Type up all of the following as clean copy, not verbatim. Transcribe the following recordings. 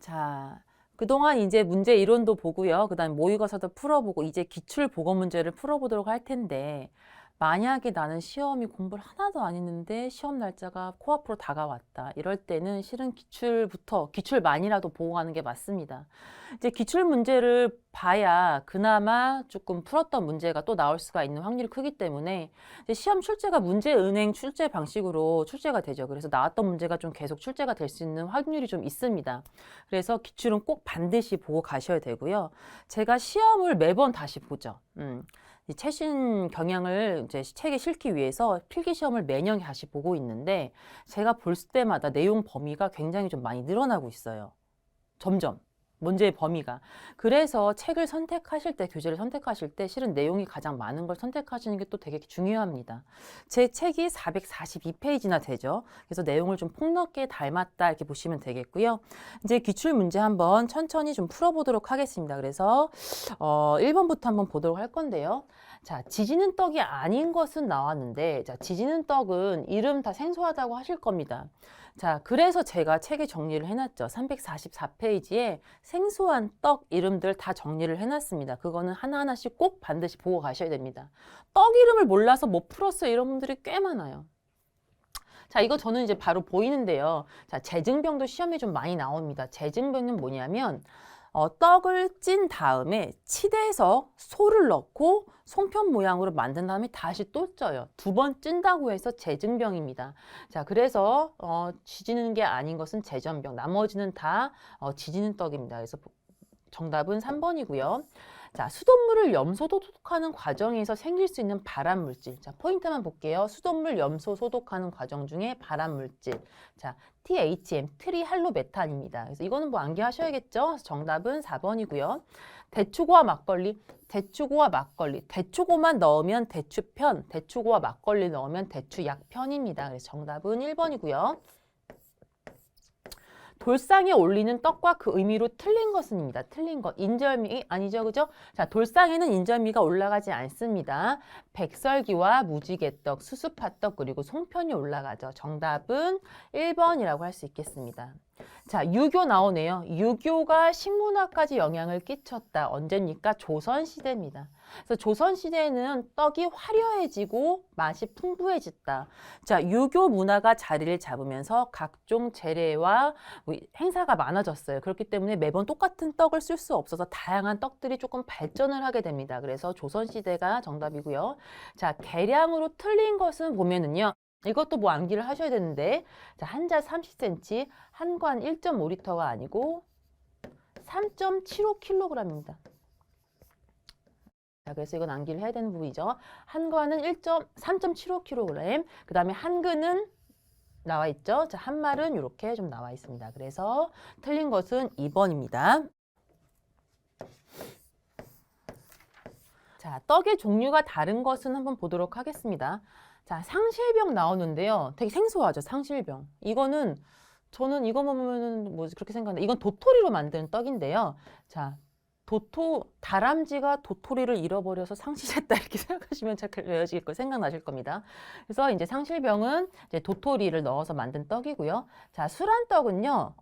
자, 그동안 이제 문제 이론도 보고요. 그 다음에 모의고사도 풀어보고 이제 기출 보고 문제를 풀어보도록 할 텐데 만약에 나는 시험이 공부를 하나도 안 했는데 시험 날짜가 코앞으로 다가왔다. 이럴 때는 실은 기출만이라도 보고 가는 게 맞습니다. 이제 기출 문제를 봐야 그나마 조금 풀었던 문제가 또 나올 수가 있는 확률이 크기 때문에 이제 시험 출제가 문제은행 출제 방식으로 출제가 되죠. 그래서 나왔던 문제가 좀 계속 출제가 될 수 있는 확률이 좀 있습니다. 그래서 기출은 꼭 반드시 보고 가셔야 되고요. 제가 시험을 매번 다시 보죠. 이 최신 경향을 이제 책에 실기 위해서 필기 시험을 매년 다시 보고 있는데 제가 볼 때마다 내용 범위가 굉장히 좀 많이 늘어나고 있어요. 점점. 문제의 범위가. 그래서 책을 선택하실 때, 교재를 선택하실 때 실은 내용이 가장 많은 걸 선택하시는 게 또 되게 중요합니다. 제 책이 442페이지나 되죠. 그래서 내용을 좀 폭넓게 닮았다 이렇게 보시면 되겠고요. 이제 기출 문제 한번 천천히 좀 풀어보도록 하겠습니다. 그래서 1번부터 한번 보도록 할 건데요. 자, 지지는 떡이 아닌 것은 나왔는데 자, 지지는 떡은 이름 다 생소하다고 하실 겁니다. 자, 그래서 제가 책에 정리를 해놨죠. 344페이지에 생소한 떡 이름들 다 정리를 해놨습니다. 그거는 하나하나씩 꼭 반드시 보고 가셔야 됩니다. 떡 이름을 몰라서 못 풀었어요. 이런 분들이 꽤 많아요. 자, 이거 저는 이제 바로 보이는데요. 자, 재증병도 시험에 좀 많이 나옵니다. 재증병은 뭐냐면 떡을 찐 다음에 치대서 소를 넣고 송편 모양으로 만든 다음에 다시 또 쪄요. 2번 찐다고 해서 재증병입니다. 자, 그래서 지지는 게 아닌 것은 재전병. 나머지는 다 지지는 떡입니다. 그래서 정답은 3번이고요. 자, 수돗물을 염소 소독하는 과정에서 생길 수 있는 발암물질. 자, 포인트만 볼게요. 수돗물 염소 소독하는 과정 중에 발암물질. 자, THM, 트리할로메탄입니다. 그래서 이거는 뭐 암기하셔야겠죠? 그래서 정답은 4번이고요. 대추고와 막걸리, 대추고와 막걸리. 대추고만 넣으면 대추편, 대추고와 막걸리 넣으면 대추약편입니다. 그래서 정답은 1번이고요. 돌상에 올리는 떡과 그 의미로 틀린 것은입니다. 틀린 것. 인절미 아니죠. 그죠? 자, 돌상에는 인절미가 올라가지 않습니다. 백설기와 무지개떡, 수수팥떡 그리고 송편이 올라가죠. 정답은 1번이라고 할 수 있겠습니다. 자, 유교 나오네요. 유교가 식문화까지 영향을 끼쳤다. 언제입니까? 조선시대입니다. 그래서 조선시대에는 떡이 화려해지고 맛이 풍부해졌다. 자, 유교 문화가 자리를 잡으면서 각종 재래와 행사가 많아졌어요. 그렇기 때문에 매번 똑같은 떡을 쓸 수 없어서 다양한 떡들이 조금 발전을 하게 됩니다. 그래서 조선시대가 정답이고요. 자, 계량으로 틀린 것은 보면은요. 이것도 뭐 암기를 하셔야 되는데 자, 한 자 30cm, 한 관 1.5리터가 아니고 3.75kg입니다. 자, 그래서 이건 암기를 해야 되는 부분이죠. 한 관은 3.75kg, 그 다음에 한 근은 나와 있죠. 자, 한 말은 이렇게 좀 나와 있습니다. 그래서 틀린 것은 2번입니다. 자, 떡의 종류가 다른 것은 한번 보도록 하겠습니다. 자, 상실병 나오는데요. 되게 생소하죠, 상실병. 이거는 저는 이거 보면은 뭐 그렇게 생각하는데 이건 도토리로 만든 떡인데요. 자, 다람쥐가 도토리를 잃어버려서 상실했다 이렇게 생각하시면 잘 외워질 거 생각나실 겁니다. 그래서 이제 상실병은 이제 도토리를 넣어서 만든 떡이고요. 자, 수란떡은요,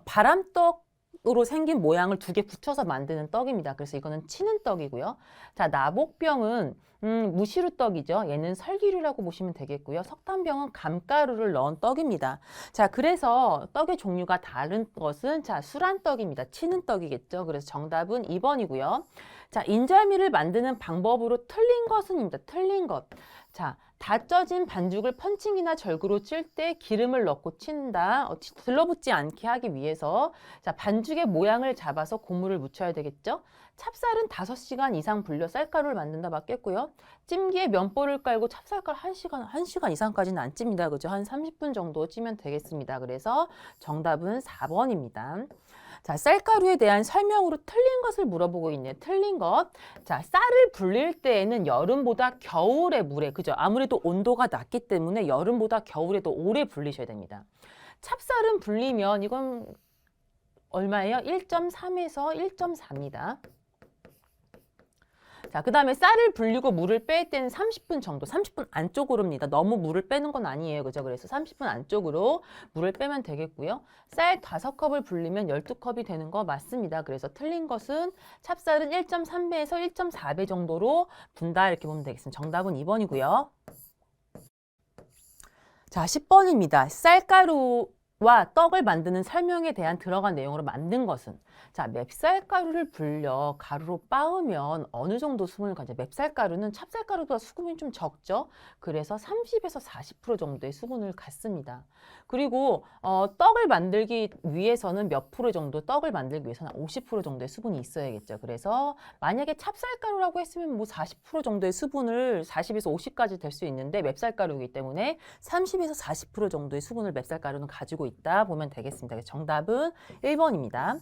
바람떡으로 생긴 모양을 2개 붙여서 만드는 떡입니다. 그래서 이거는 치는 떡이고요. 자, 나복병은 무시루떡이죠. 얘는 설기류라고 보시면 되겠고요. 석탄병은 감가루를 넣은 떡입니다. 자, 그래서 떡의 종류가 다른 것은 자, 수란떡입니다. 치는 떡이겠죠. 그래서 정답은 2번이고요. 자, 인절미를 만드는 방법으로 틀린 것은입니다. 틀린 것. 자, 다 쪄진 반죽을 펀칭이나 절구로 찔 때 기름을 넣고 친다. 들러붙지 않게 하기 위해서 자, 반죽의 모양을 잡아서 고무를 묻혀야 되겠죠. 찹쌀은 5시간 이상 불려 쌀가루를 만든다 맞겠고요. 찜기에 면보를 깔고 찹쌀가루 1시간 이상까지는 안 찝니다. 그죠? 한 30분 정도 찌면 되겠습니다. 그래서 정답은 4번입니다. 자, 쌀가루에 대한 설명으로 틀린 것을 물어보고 있네요. 틀린 것. 자, 쌀을 불릴 때에는 여름보다 겨울에 물에, 그죠? 아무래도 온도가 낮기 때문에 여름보다 겨울에도 오래 불리셔야 됩니다. 찹쌀은 불리면 이건 얼마예요? 1.3에서 1.4입니다. 자, 그 다음에 쌀을 불리고 물을 뺄 때는 30분 정도, 30분 안쪽으로입니다. 너무 물을 빼는 건 아니에요. 그죠? 그래서 30분 안쪽으로 물을 빼면 되겠고요. 쌀 5컵을 불리면 12컵이 되는 거 맞습니다. 그래서 틀린 것은 찹쌀은 1.3배에서 1.4배 정도로 분다 이렇게 보면 되겠습니다. 정답은 2번이고요. 자, 10번입니다. 쌀가루와 떡을 만드는 설명에 대한 들어간 내용으로 만든 것은 자, 맵쌀가루를 불려 가루로 빻으면 어느 정도 수분을 가져? 맵쌀가루는 찹쌀가루보다 수분이 좀 적죠? 그래서 30에서 40% 정도의 수분을 갖습니다. 그리고 떡을 만들기 위해서는 몇 프로 정도, 떡을 만들기 위해서는 50% 정도의 수분이 있어야겠죠. 그래서 만약에 찹쌀가루라고 했으면 뭐 40% 정도의 수분을 40에서 50까지 될 수 있는데 맵쌀가루이기 때문에 30에서 40% 정도의 수분을 맵쌀가루는 가지고 있다 보면 되겠습니다. 그래서 정답은 1번입니다.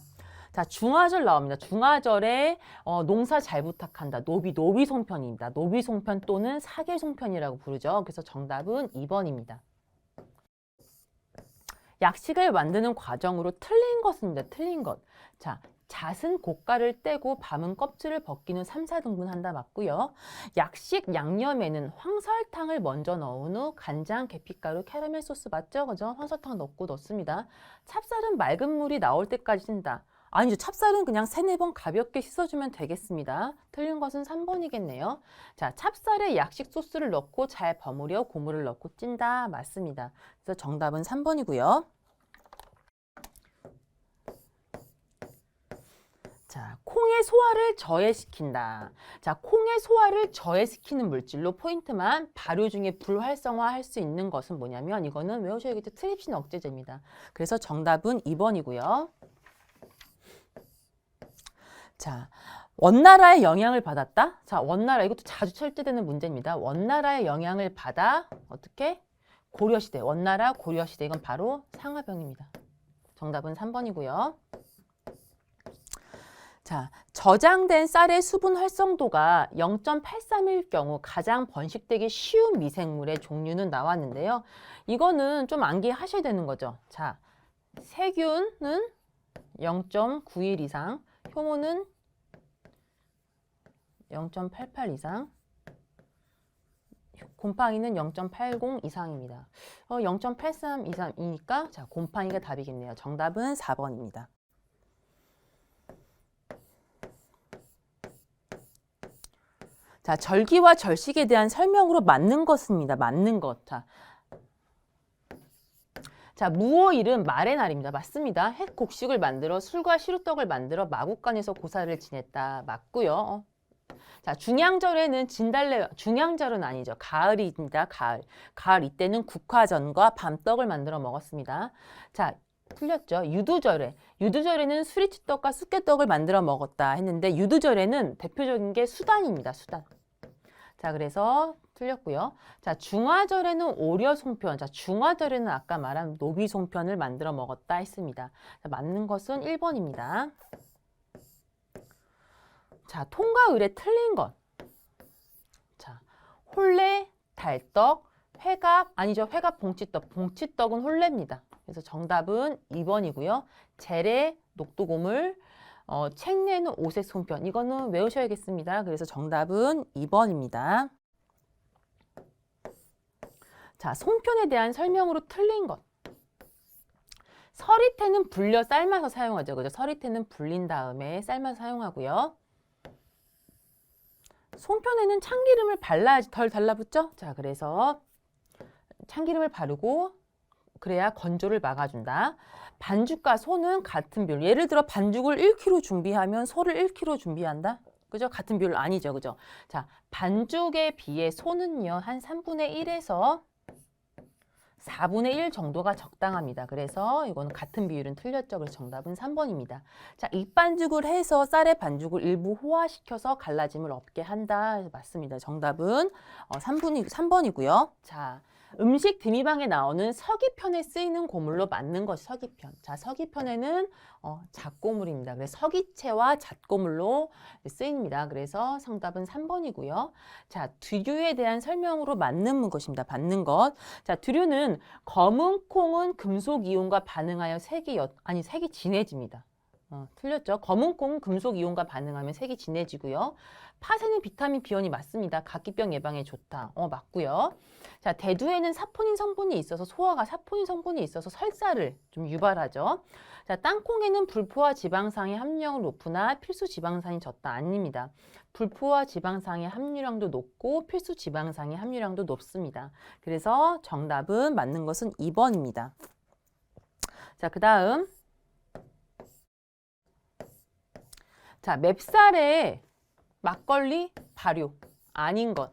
자, 중화절 나옵니다. 중화절에 농사 잘 부탁한다. 노비 송편입니다. 노비 송편 또는 사계 송편이라고 부르죠. 그래서 정답은 2번입니다. 약식을 만드는 과정으로 틀린 것입니다. 틀린 것. 자, 잣은 고가를 떼고 밤은 껍질을 벗긴 후 3, 4등분 한다 맞고요. 약식 양념에는 황설탕을 먼저 넣은 후 간장, 계피가루, 캐러멜 소스 맞죠? 그죠? 황설탕 넣습니다. 찹쌀은 맑은 물이 나올 때까지 찐다. 아니죠. 찹쌀은 그냥 3, 4번 가볍게 씻어주면 되겠습니다. 틀린 것은 3번이겠네요. 자, 찹쌀에 약식 소스를 넣고 잘 버무려 고물을 넣고 찐다. 맞습니다. 그래서 정답은 3번이고요. 자, 콩의 소화를 저해시킨다. 자, 콩의 소화를 저해시키는 물질로 포인트만 발효 중에 불활성화할 수 있는 것은 뭐냐면 이거는 외우셔야겠죠. 트립신 억제제입니다. 그래서 정답은 2번이고요. 자, 원나라의 영향을 받았다. 자, 원나라 이것도 자주 철제되는 문제입니다. 원나라의 영향을 받아 어떻게? 고려시대, 원나라 고려시대 이건 바로 상하병입니다. 정답은 3번이고요. 자, 저장된 쌀의 수분 활성도가 0.831일 경우 가장 번식되기 쉬운 미생물의 종류는 나왔는데요. 이거는 좀 암기하셔야 되는 거죠. 자, 세균은 0.91 이상, 효모는 0.88 이상, 곰팡이는 0.80 이상입니다. 0.83 이상이니까 자, 곰팡이가 답이겠네요. 정답은 4번입니다. 자, 절기와 절식에 대한 설명으로 맞는 것입니다. 맞는 것. 자, 무오일은 말의 날입니다. 맞습니다. 햇곡식을 만들어 술과 시루떡을 만들어 마국간에서 고사를 지냈다. 맞고요. 자, 중양절에는 중양절은 아니죠. 가을입니다. 가을 이때는 국화전과 밤떡을 만들어 먹었습니다. 자, 틀렸죠. 유두절에는 수리치떡과 쑥개떡을 만들어 먹었다 했는데 유두절에는 대표적인 게 수단입니다. 수단. 자, 그래서 틀렸고요. 자, 중화절에는 오려송편. 자, 중화절에는 아까 말한 노비송편을 만들어 먹었다 했습니다. 자, 맞는 것은 1번입니다. 자, 통과 의례 틀린 것. 자, 홀레, 달떡, 회갑, 아니죠. 회갑 봉치떡. 봉치떡은 홀레입니다. 그래서 정답은 2번이고요. 재래, 녹두고물, 책내는 오색 송편. 이거는 외우셔야겠습니다. 그래서 정답은 2번입니다. 자, 송편에 대한 설명으로 틀린 것. 서리태는 불려 삶아서 사용하죠. 그죠? 서리태는 불린 다음에 삶아서 사용하고요. 송편에는 참기름을 발라야지 덜 달라붙죠? 자, 그래서 참기름을 바르고 그래야 건조를 막아준다. 반죽과 소는 같은 비율. 예를 들어 반죽을 1kg 준비하면 소를 1kg 준비한다. 그죠? 같은 비율 아니죠. 그죠? 자, 반죽에 비해 소는요. 한 3분의 1에서 4분의 1 정도가 적당합니다. 그래서 이거는 같은 비율은 틀렸죠. 그래서 정답은 3번입니다. 자, 익반죽을 해서 쌀의 반죽을 일부 호화시켜서 갈라짐을 없게 한다. 맞습니다. 정답은 3번이고요. 자, 음식 dim이방에 나오는 서기편에 쓰이는 고물로 맞는 것이 서기편. 자, 서기편에는 잣고물입니다. 그래서 서기채와 잣고물로 쓰입니다. 그래서 정답은 3번이고요. 자, 두류에 대한 설명으로 맞는 것입니다. 맞는 것. 자, 두류는 검은 콩은 금속 이온과 반응하여 색이 진해집니다. 틀렸죠. 검은 콩은 금속 이온과 반응하면 색이 진해지고요. 팥에는 비타민 B원이 맞습니다. 각기병 예방에 좋다. 맞고요. 자, 대두에는 사포닌 성분이 있어서 소화가 사포닌 성분이 있어서 설사를 좀 유발하죠. 자, 땅콩에는 불포화 지방산의 함유량이 높으나 필수 지방산이 적다. 아닙니다. 불포화 지방산의 함유량도 높고 필수 지방산의 함유량도 높습니다. 그래서 정답은 맞는 것은 2번입니다. 자, 그 다음. 자, 맵쌀에 막걸리 발효 아닌 것.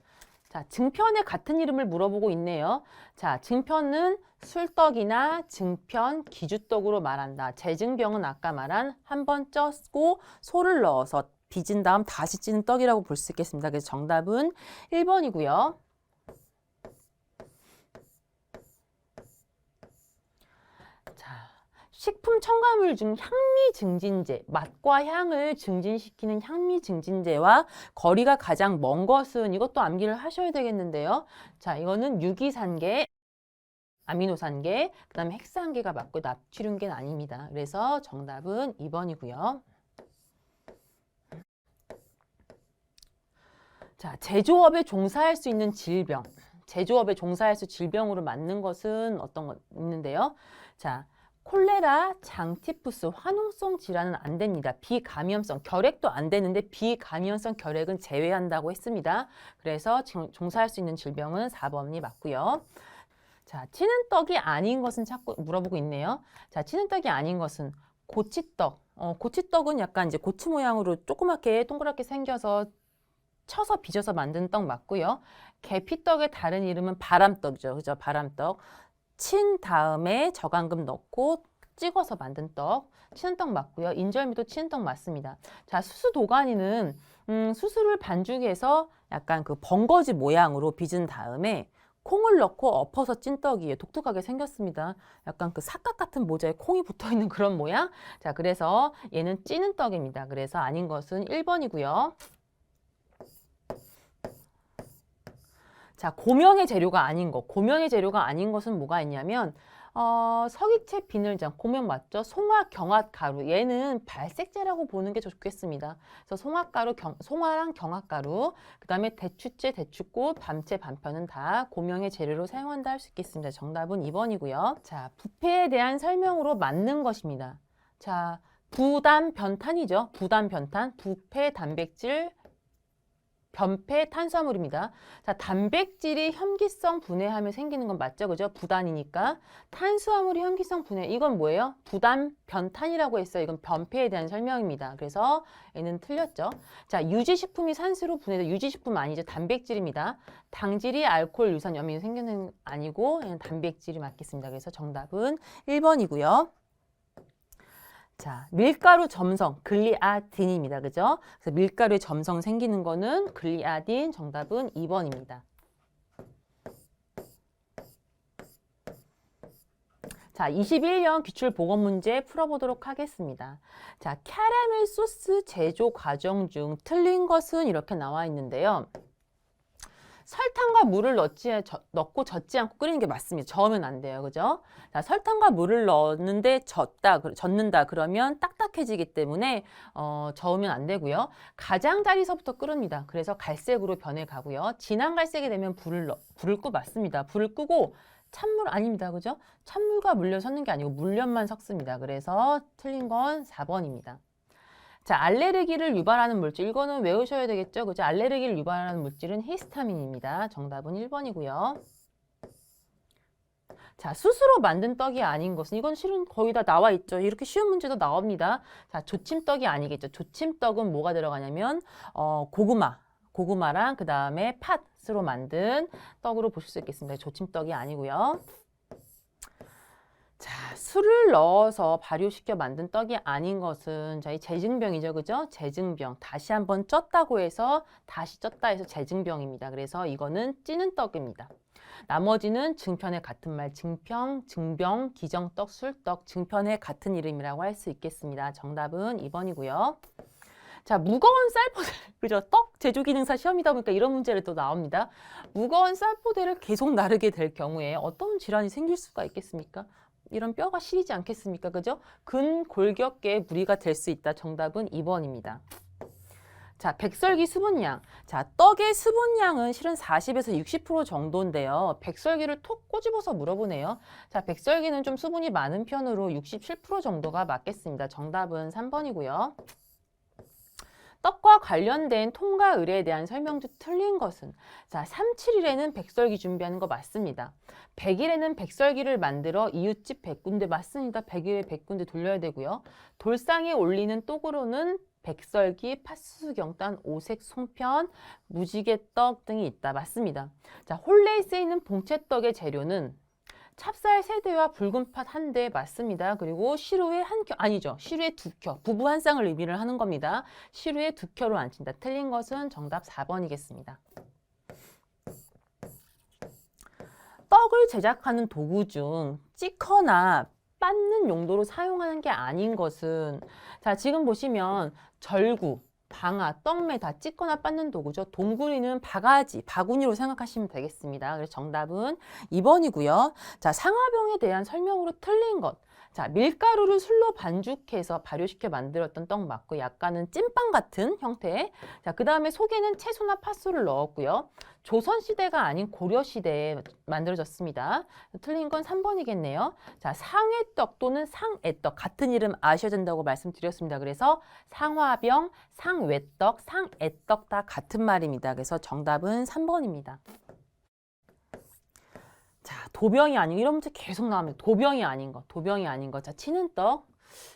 자, 증편의 같은 이름을 물어보고 있네요. 자, 증편은 술떡이나 증편, 기주떡으로 말한다. 재증병은 아까 말한 한 번 쪄고 소를 넣어서 빚은 다음 다시 찌는 떡이라고 볼 수 있겠습니다. 그래서 정답은 1번이고요. 자, 식품 첨가물 중 향미 증진제, 맛과 향을 증진시키는 향미 증진제와 거리가 가장 먼 것은 이것도 암기를 하셔야 되겠는데요. 자, 이거는 유기산계, 아미노산계, 그 다음에 핵산계가 맞고 나트륨계는 아닙니다. 그래서 정답은 2번이고요. 자, 제조업에 종사할 수 있는 질병. 제조업에 종사할 수 질병으로 맞는 것은 어떤 것 있는데요. 자, 콜레라, 장티푸스, 화농성 질환은 안 됩니다. 비감염성, 결핵도 안 되는데 비감염성 결핵은 제외한다고 했습니다. 그래서 종사할 수 있는 질병은 4번이 맞고요. 자, 치는 떡이 아닌 것은 자꾸 물어보고 있네요. 자, 치는 떡이 아닌 것은 고치떡. 고치떡은 약간 이제 고치 모양으로 조그맣게 동그랗게 생겨서 쳐서 빚어서 만든 떡 맞고요. 계피떡의 다른 이름은 바람떡이죠. 그죠? 바람떡. 친 다음에 저간금 넣고 찍어서 만든 떡. 치는 떡 맞고요. 인절미도 치는 떡 맞습니다. 자, 수수도가니는 수수를 반죽해서 약간 그 번거지 모양으로 빚은 다음에 콩을 넣고 엎어서 찐 떡이에요. 독특하게 생겼습니다. 약간 그 삭각 같은 모자에 콩이 붙어 있는 그런 모양. 자, 그래서 얘는 찌는 떡입니다. 그래서 아닌 것은 1번이고요. 자, 고명의 재료가 아닌 것. 고명의 재료가 아닌 것은 뭐가 있냐면 서기채 비늘장, 고명 맞죠? 송화, 경화, 가루. 얘는 발색제라고 보는 게 좋겠습니다. 그래서 송화가루, 송화랑 경화가루, 그 다음에 대추채, 대추꽃, 밤채, 밤편은 다 고명의 재료로 사용한다 할 수 있겠습니다. 정답은 2번이고요. 자, 부패에 대한 설명으로 맞는 것입니다. 자, 부담변탄이죠. 부담변탄, 부패, 단백질, 변폐 탄수화물입니다. 자, 단백질이 혐기성 분해하면 생기는 건 맞죠? 그죠? 부단이니까. 탄수화물이 혐기성 분해. 이건 뭐예요? 부단 변탄이라고 했어요. 이건 변폐에 대한 설명입니다. 그래서 얘는 틀렸죠. 자, 유지식품이 산수로 분해돼. 유지식품 아니죠. 단백질입니다. 당질이 알코올, 유산, 염이 생기는 아니고 얘는 단백질이 맞겠습니다. 그래서 정답은 1번이고요. 자, 밀가루 점성, 글리아딘입니다. 그죠? 그래서 밀가루에 점성 생기는 거는 글리아딘, 정답은 2번입니다. 자, 21년 기출보건 문제 풀어보도록 하겠습니다. 자, 캐러멜 소스 제조 과정 중 틀린 것은 이렇게 나와 있는데요. 설탕과 물을 넣고 젓지 않고 끓이는 게 맞습니다. 저으면 안 돼요. 그죠? 자, 설탕과 물을 넣는데 젓는다 그러면 딱딱해지기 때문에 저으면 안 되고요. 가장자리서부터 끓습니다. 그래서 갈색으로 변해 가고요. 진한 갈색이 되면 불을 끄고 맞습니다. 불을 끄고 찬물 아닙니다. 그죠? 찬물과 물엿 섞는 게 아니고 물엿만 섞습니다. 그래서 틀린 건 4번입니다. 자, 알레르기를 유발하는 물질. 이거는 외우셔야 되겠죠? 그죠? 알레르기를 유발하는 물질은 히스타민입니다. 정답은 1번이고요. 자, 스스로 만든 떡이 아닌 것은 이건 실은 거의 다 나와 있죠. 이렇게 쉬운 문제도 나옵니다. 자, 조침떡이 아니겠죠. 조침떡은 뭐가 들어가냐면 고구마랑 그 다음에 팥으로 만든 떡으로 보실 수 있겠습니다. 조침떡이 아니고요. 자, 술을 넣어서 발효시켜 만든 떡이 아닌 것은 저희 재증병이죠. 그죠? 재증병. 다시 한번 쪘다고 해서 다시 쪘다 해서 재증병입니다. 그래서 이거는 찌는 떡입니다. 나머지는 증편의 같은 말, 증평, 증병, 기정떡, 술떡, 증편의 같은 이름이라고 할 수 있겠습니다. 정답은 2번이고요. 자, 무거운 쌀포대, 그죠? 떡 제조기능사 시험이다 보니까 이런 문제를 또 나옵니다. 무거운 쌀포대를 계속 나르게 될 경우에 어떤 질환이 생길 수가 있겠습니까? 이런 뼈가 시리지 않겠습니까? 그죠? 근골격계의 무리가 될 수 있다. 정답은 2번입니다. 자, 백설기 수분량. 자, 떡의 수분량은 실은 40에서 60% 정도인데요. 백설기를 톡 꼬집어서 물어보네요. 자, 백설기는 좀 수분이 많은 편으로 67% 정도가 맞겠습니다. 정답은 3번이고요. 떡과 관련된 통과 의뢰에 대한 설명도 틀린 것은 자, 37일에는 백설기 준비하는 거 맞습니다. 100일에는 백설기를 만들어 이웃집 100군데 맞습니다. 100일에 100군데 돌려야 되고요. 돌상에 올리는 떡으로는 백설기, 팥수수경단, 오색 송편, 무지개떡 등이 있다. 맞습니다. 자, 홀레에 쓰이는 봉채떡의 재료는 찹쌀 3대와 붉은 팥 1대 맞습니다. 그리고 시루에 한 켜, 아니죠. 시루에 2켜. 부부 한 쌍을 의미를 하는 겁니다. 시루에 2켜로 앉힌다. 틀린 것은 정답 4번이겠습니다. 떡을 제작하는 도구 중 찌거나 빻는 용도로 사용하는 게 아닌 것은 자, 지금 보시면 절구, 방아, 떡매 다 찢거나 빻는 도구죠. 동구리는 바가지, 바구니로 생각하시면 되겠습니다. 그래서 정답은 2번이고요. 자, 상화병에 대한 설명으로 틀린 것. 자, 밀가루를 술로 반죽해서 발효시켜 만들었던 떡 맞고 약간은 찐빵 같은 형태. 자, 그 다음에 속에는 채소나 팥소를 넣었고요. 조선시대가 아닌 고려시대에 만들어졌습니다. 틀린 건 3번이겠네요. 자, 상회떡 또는 상애떡 같은 이름 아셔야 된다고 말씀드렸습니다. 그래서 상화병, 상외떡, 상애떡 다 같은 말입니다. 그래서 정답은 3번입니다. 자, 도병이 아닌 이런 문제 계속 나옵니다. 도병이 아닌 거, 도병이 아닌 거. 자, 치는 떡.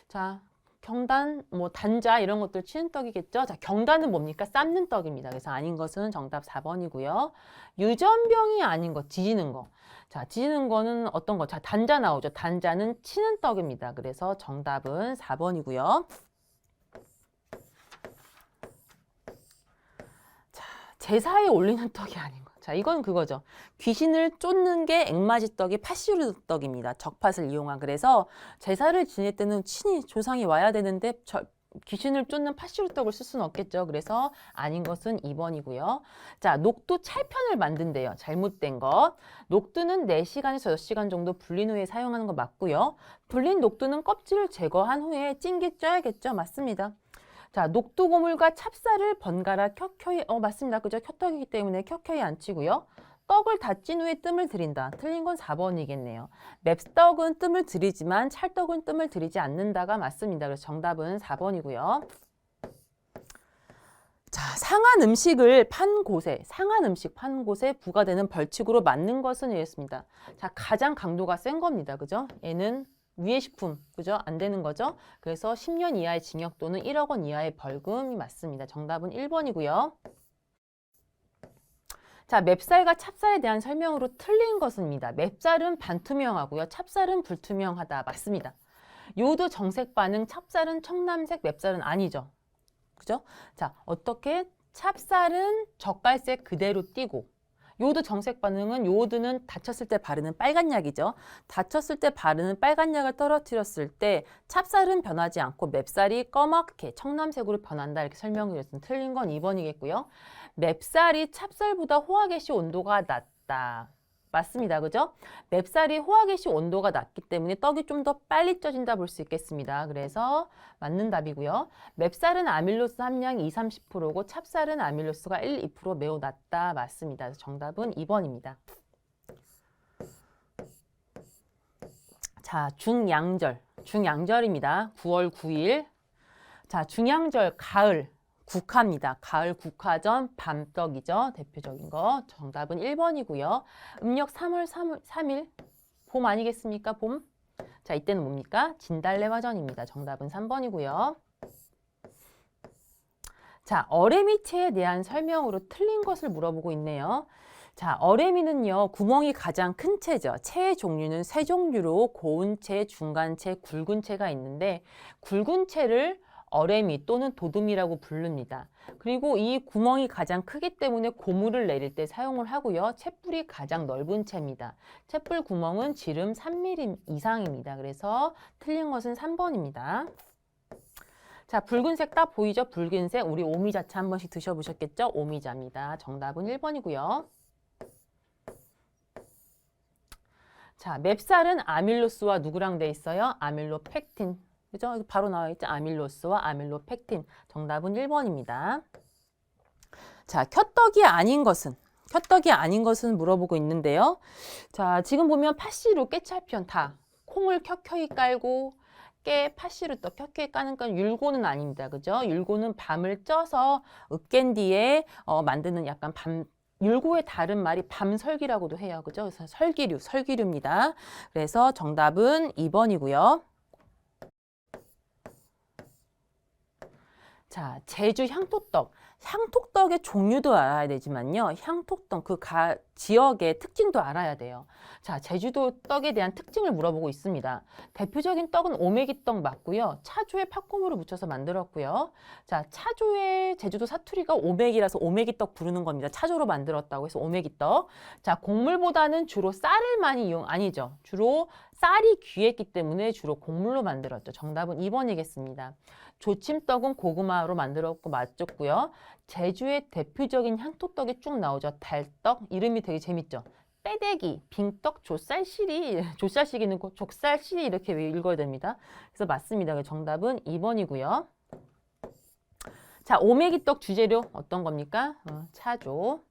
자, 경단, 뭐 단자 이런 것들 치는 떡이겠죠. 자, 경단은 뭡니까? 삶는 떡입니다. 그래서 아닌 것은 정답 4번이고요. 유전병이 아닌 거, 지지는 거. 자, 지지는 거는 어떤 거? 자, 단자 나오죠. 단자는 치는 떡입니다. 그래서 정답은 4번이고요. 자, 제사에 올리는 떡이 아닌 거. 자, 이건 그거죠. 귀신을 쫓는 게 앵마지 떡이 팥시루 떡입니다. 적팥을 이용한. 그래서 제사를 지낼 때는 친히 조상이 와야 되는데 귀신을 쫓는 팥시루 떡을 쓸 수는 없겠죠. 그래서 아닌 것은 2번이고요. 자, 녹두 찰편을 만든대요. 잘못된 것. 녹두는 4시간에서 6시간 정도 불린 후에 사용하는 거 맞고요. 불린 녹두는 껍질을 제거한 후에 찡게 쪄야겠죠. 맞습니다. 자, 녹두 고물과 찹쌀을 번갈아 켜켜이, 맞습니다. 그죠? 켜떡이기 때문에 켜켜이 안 치고요. 떡을 다 찐 후에 뜸을 들인다. 틀린 건 4번이겠네요. 맵떡은 뜸을 들이지만 찰떡은 뜸을 들이지 않는다가 맞습니다. 그래서 정답은 4번이고요. 자, 상한 음식을 판 곳에, 상한 음식 판 곳에 부과되는 벌칙으로 맞는 것은 이랬습니다. 자, 가장 강도가 센 겁니다. 그죠? 얘는 위의 식품, 그죠? 안 되는 거죠? 그래서 10년 이하의 징역 또는 1억 원 이하의 벌금이 맞습니다. 정답은 1번이고요. 자, 맵쌀과 찹쌀에 대한 설명으로 틀린 것입니다. 맵쌀은 반투명하고요. 찹쌀은 불투명하다. 맞습니다. 요도 정색 반응, 찹쌀은 청남색, 맵쌀은 아니죠. 그죠? 자, 어떻게? 찹쌀은 젓갈색 그대로 띄고 요오드 정색 반응은 요오드는 다쳤을 때 바르는 빨간 약이죠. 다쳤을 때 바르는 빨간 약을 떨어뜨렸을 때 찹쌀은 변하지 않고 맵쌀이 꺼맣게 청남색으로 변한다. 이렇게 설명을 드렸습니다. 틀린 건 2번이겠고요. 맵쌀이 찹쌀보다 호화개시 온도가 낮다. 맞습니다. 그죠? 맵쌀이 호화개시 온도가 낮기 때문에 떡이 좀 더 빨리 쪄진다 볼 수 있겠습니다. 그래서 맞는 답이고요. 맵쌀은 아밀로스 함량이 20-30%고 찹쌀은 아밀로스가 1-2% 매우 낮다. 맞습니다. 그래서 정답은 2번입니다. 자, 중양절입니다. 9월 9일. 자, 중양절 가을. 국화입니다. 가을 국화전 밤떡이죠. 대표적인 거. 정답은 1번이고요. 음력 3월 3일. 봄 아니겠습니까? 봄. 자, 이때는 뭡니까? 진달래화전입니다. 정답은 3번이고요. 자, 어레미채에 대한 설명으로 틀린 것을 물어보고 있네요. 자, 어레미는요, 구멍이 가장 큰 채죠. 채의 종류는 세 종류로 고운 채, 중간 채, 굵은 채가 있는데 굵은 채를 어레미 또는 도둠이라고 부릅니다. 그리고 이 구멍이 가장 크기 때문에 고물을 내릴 때 사용을 하고요. 채뿔이 가장 넓은 채입니다. 채뿔 구멍은 지름 3mm 이상입니다. 그래서 틀린 것은 3번입니다. 자, 붉은색 딱 보이죠? 붉은색. 우리 오미자차 한 번씩 드셔보셨겠죠? 오미자입니다. 정답은 1번이고요. 자, 맵쌀은 아밀로스와 누구랑 돼 있어요? 아밀로펙틴. 그죠? 바로 나와 있죠? 아밀로스와 아밀로펙틴. 정답은 1번입니다. 자, 켰떡이 아닌 것은 물어보고 있는데요. 자, 지금 보면 팥씨루, 깨찰편 다 콩을 켜켜이 깔고 깨, 팥씨루 또 켜켜이 까는 건 율고는 아닙니다. 그죠? 율고는 밤을 쪄서 으깬 뒤에 만드는 약간 율고의 다른 말이 밤설기라고도 해요. 그죠? 그래서 설기류입니다. 그래서 정답은 2번이고요. 자, 제주 향토떡. 향토떡의 종류도 알아야 되지만요. 향토떡, 지역의 특징도 알아야 돼요. 자, 제주도 떡에 대한 특징을 물어보고 있습니다. 대표적인 떡은 오메기떡 맞고요. 차조에 팥고물을 묻혀서 만들었고요. 자, 차조에 제주도 사투리가 오메기라서 오메기떡 부르는 겁니다. 차조로 만들었다고 해서 오메기떡. 자, 곡물보다는 주로 쌀을 많이 아니죠. 주로 쌀이 귀했기 때문에 주로 곡물로 만들었죠. 정답은 2번이겠습니다. 조침떡은 고구마로 만들었고 맞췄고요. 제주의 대표적인 향토떡이 쭉 나오죠. 달떡, 이름이 되게 재밌죠. 빼대기, 빙떡, 조쌀시리, 조쌀시기는 족살시리 이렇게 읽어야 됩니다. 그래서 맞습니다. 정답은 2번이고요. 자, 오메기떡 주재료 어떤 겁니까? 차조.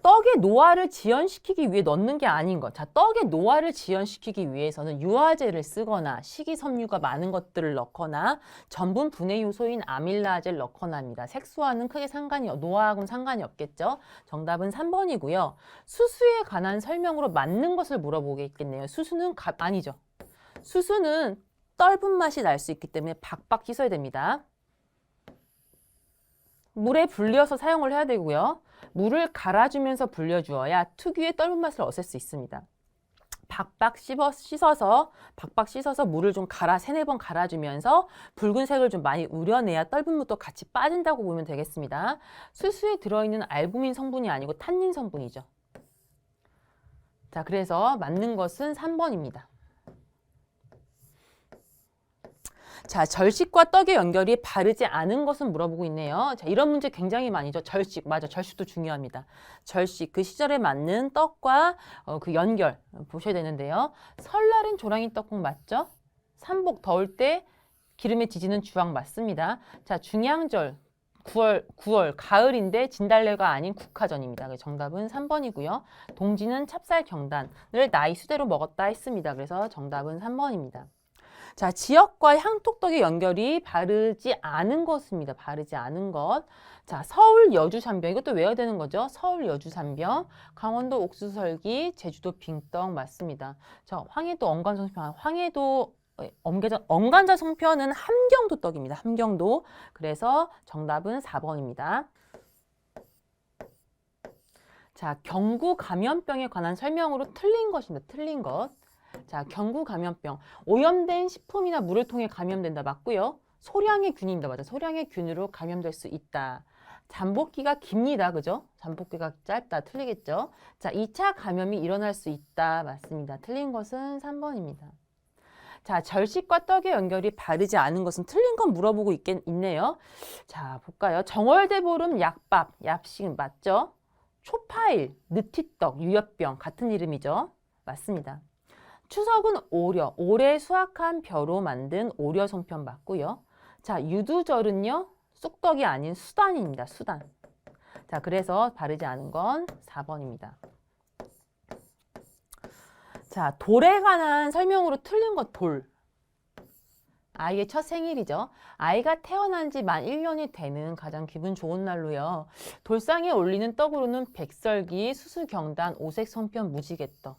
떡의 노화를 지연시키기 위해 넣는 게 아닌 것. 자, 떡의 노화를 지연시키기 위해서는 유화제를 쓰거나 식이섬유가 많은 것들을 넣거나 전분 분해 요소인 아밀라제를 넣거나 합니다. 색소와는 크게 노화하고는 상관이 없겠죠. 정답은 3번이고요. 수수에 관한 설명으로 맞는 것을 물어보겠네요. 수수는 아니죠. 수수는 떫은 맛이 날 수 있기 때문에 박박 씻어야 됩니다. 물에 불려서 사용을 해야 되고요. 물을 갈아주면서 불려주어야 특유의 떫은 맛을 없앨 수 있습니다. 박박 씻어서 물을 좀 세네 번 갈아주면서 붉은색을 좀 많이 우려내야 떫은 물도 같이 빠진다고 보면 되겠습니다. 수수에 들어있는 알부민 성분이 아니고 탄닌 성분이죠. 자, 그래서 맞는 것은 3번입니다. 자, 절식과 떡의 연결이 바르지 않은 것은 물어보고 있네요. 자, 이런 문제 굉장히 많이죠. 절식, 맞아. 절식도 중요합니다. 절식, 그 시절에 맞는 떡과 그 연결 보셔야 되는데요. 설날엔 조랑이 떡국 맞죠? 삼복, 더울 때 기름에 지지는 주황 맞습니다. 자, 중양절, 9월, 가을인데 진달래가 아닌 국화전입니다. 정답은 3번이고요. 동지는 찹쌀 경단을 나이 수대로 먹었다 했습니다. 그래서 정답은 3번입니다. 자, 지역과 향토떡의 연결이 바르지 않은 것입니다. 바르지 않은 것. 자, 서울 여주산병. 이것도 외워야 되는 거죠. 서울 여주산병, 강원도 옥수설기, 제주도 빙떡 맞습니다. 자, 황해도 엄간자 송편은 함경도 떡입니다. 함경도. 그래서 정답은 4번입니다. 자, 경구 감염병에 관한 설명으로 틀린 것입니다. 틀린 것. 자, 경구 감염병. 오염된 식품이나 물을 통해 감염된다. 맞고요. 소량의 균입니다. 맞아. 소량의 균으로 감염될 수 있다. 잠복기가 깁니다. 그죠? 잠복기가 짧다. 틀리겠죠? 자, 2차 감염이 일어날 수 있다. 맞습니다. 틀린 것은 3번입니다. 자, 절식과 떡의 연결이 바르지 않은 것은 틀린 건 물어보고 있네요. 자, 볼까요? 정월대보름 약밥, 얍식 맞죠? 초파일, 느티떡, 유엽병 같은 이름이죠. 맞습니다. 추석은 오려, 올해 수확한 벼로 만든 오려 송편 맞고요. 자, 유두절은요, 쑥떡이 아닌 수단입니다. 수단. 자, 그래서 바르지 않은 건 4번입니다. 자, 돌에 관한 설명으로 틀린 것 돌. 아이의 첫 생일이죠. 아이가 태어난 지 만 1년이 되는 가장 기분 좋은 날로요. 돌상에 올리는 떡으로는 백설기, 수수경단, 오색 송편, 무지개떡.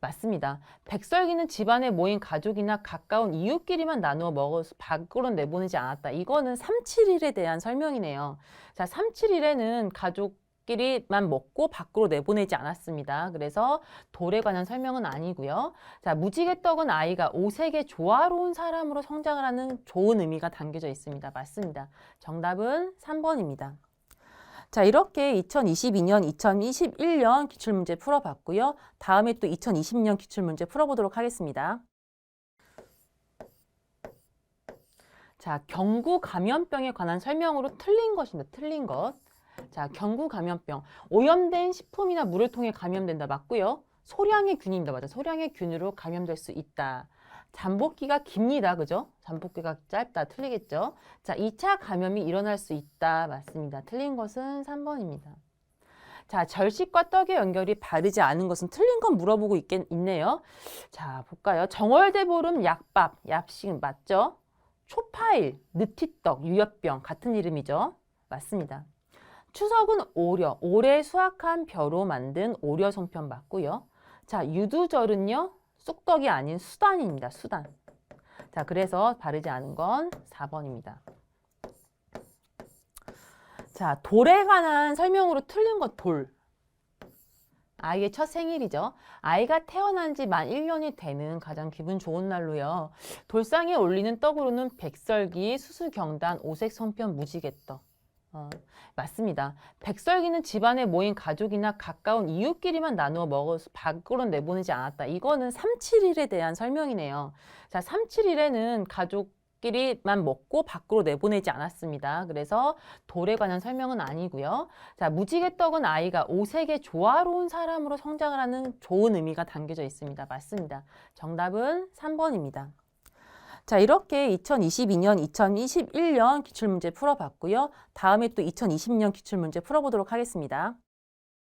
맞습니다. 백설기는 집안에 모인 가족이나 가까운 이웃끼리만 나누어 먹어서 밖으로 내보내지 않았다. 이거는 371에 대한 설명이네요. 자, 371에는 가족끼리만 먹고 밖으로 내보내지 않았습니다. 그래서 돌에 관한 설명은 아니고요. 자, 무지개떡은 아이가 오색의 조화로운 사람으로 성장을 하는 좋은 의미가 담겨져 있습니다. 맞습니다. 정답은 3번입니다. 자, 이렇게 2022년, 2021년 기출문제 풀어봤고요. 다음에 또 2020년 기출문제 풀어보도록 하겠습니다. 자, 경구 감염병에 관한 설명으로 틀린 것입니다. 틀린 것. 자, 경구 감염병. 오염된 식품이나 물을 통해 감염된다. 맞고요. 소량의 균입니다. 맞아. 소량의 균으로 감염될 수 있다. 잠복기가 깁니다. 그죠? 잠복기가 짧다. 틀리겠죠? 자, 2차 감염이 일어날 수 있다. 맞습니다. 틀린 것은 3번입니다. 자, 절식과 떡의 연결이 바르지 않은 것은 틀린 건 물어보고 있네요. 자, 볼까요? 정월대보름 약밥, 얍식 맞죠? 초파일, 느티떡, 유엽병 같은 이름이죠. 맞습니다. 추석은 오려, 올해 수확한 벼로 만든 오려 송편 맞고요. 자, 유두절은요, 쑥떡이 아닌 수단입니다. 수단. 자, 그래서 바르지 않은 건 4번입니다. 자, 돌에 관한 설명으로 틀린 것 돌. 아이의 첫 생일이죠. 아이가 태어난 지 만 1년이 되는 가장 기분 좋은 날로요. 돌상에 올리는 떡으로는 백설기, 수수경단, 오색 송편, 무지개떡. 맞습니다. 백설기는 집안에 모인 가족이나 가까운 이웃끼리만 나누어 먹어서 밖으로 내보내지 않았다. 이거는 3·7일에 대한 설명이네요. 자, 3·7일에는 가족끼리만 먹고 밖으로 내보내지 않았습니다. 그래서 돌에 관한 설명은 아니고요. 자, 무지개떡은 아이가 오색의 조화로운 사람으로 성장을 하는 좋은 의미가 담겨져 있습니다. 맞습니다. 정답은 3번입니다. 자, 이렇게 2022년, 2021년 기출문제 풀어봤고요. 다음에 또 2020년 기출문제 풀어보도록 하겠습니다.